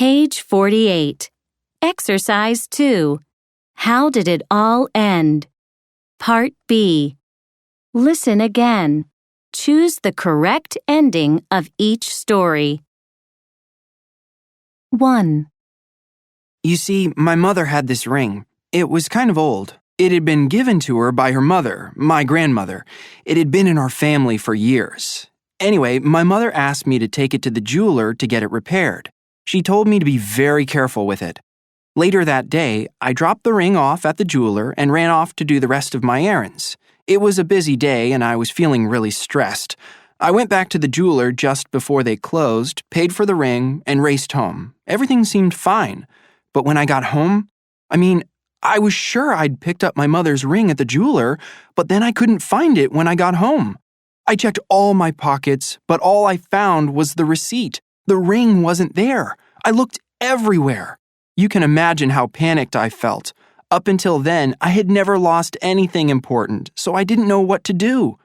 Page 48. Exercise 2. How did it all end? Part B. Listen again. Choose the correct ending of each story. 1, You see, my mother had this ring. It was kind of old. It had been given to her by her mother, my grandmother. It had been in our family for years. Anyway, my mother asked me to take it to the jeweler to get it repaired. She told me to be very careful with it. Later that day, I dropped the ring off at the jeweler and ran off to do the rest of my errands. It was a busy day and I was feeling really stressed. I went back to the jeweler just before they closed, paid for the ring, and raced home. Everything seemed fine. But when I got home, I was sure I'd picked up my mother's ring at the jeweler, but then I couldn't find it when I got home. I checked all my pockets, but all I found was the receipt. The ring wasn't there. I looked everywhere. You can imagine how panicked I felt. Up until then, I had never lost anything important, so I didn't know what to do.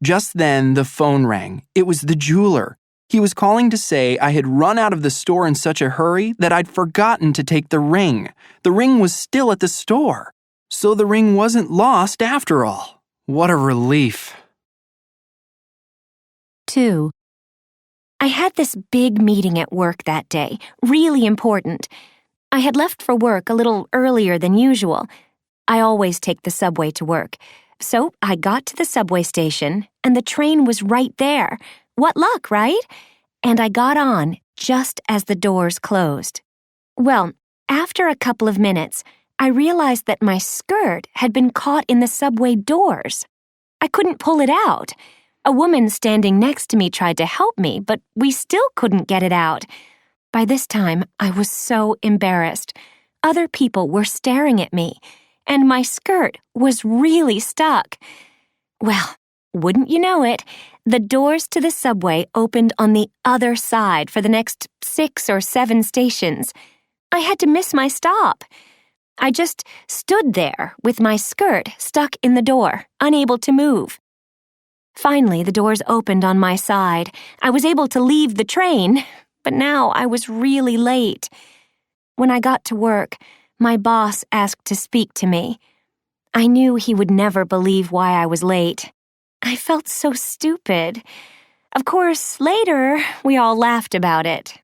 Just then, the phone rang. It was the jeweler. He was calling to say I had run out of the store in such a hurry that I'd forgotten to take the ring. The ring was still at the store. So the ring wasn't lost after all. What a relief. 2. I had this big meeting at work that day, really important. I had left for work a little earlier than usual. I always take the subway to work. So I got to the subway station, and the train was right there. What luck, right? And I got on just as the doors closed. Well, after a couple of minutes, I realized that my skirt had been caught in the subway doors. I couldn't pull it out. A woman standing next to me tried to help me, but we still couldn't get it out. By this time, I was so embarrassed. Other people were staring at me, and my skirt was really stuck. Well, wouldn't you know it, the doors to the subway opened on the other side for the next 6 or 7 stations. I had to miss my stop. I just stood there with my skirt stuck in the door, unable to move. Finally, the doors opened on my side. I was able to leave the train, but now I was really late. When I got to work, my boss asked to speak to me. I knew he would never believe why I was late. I felt so stupid. Of course, later, we all laughed about it.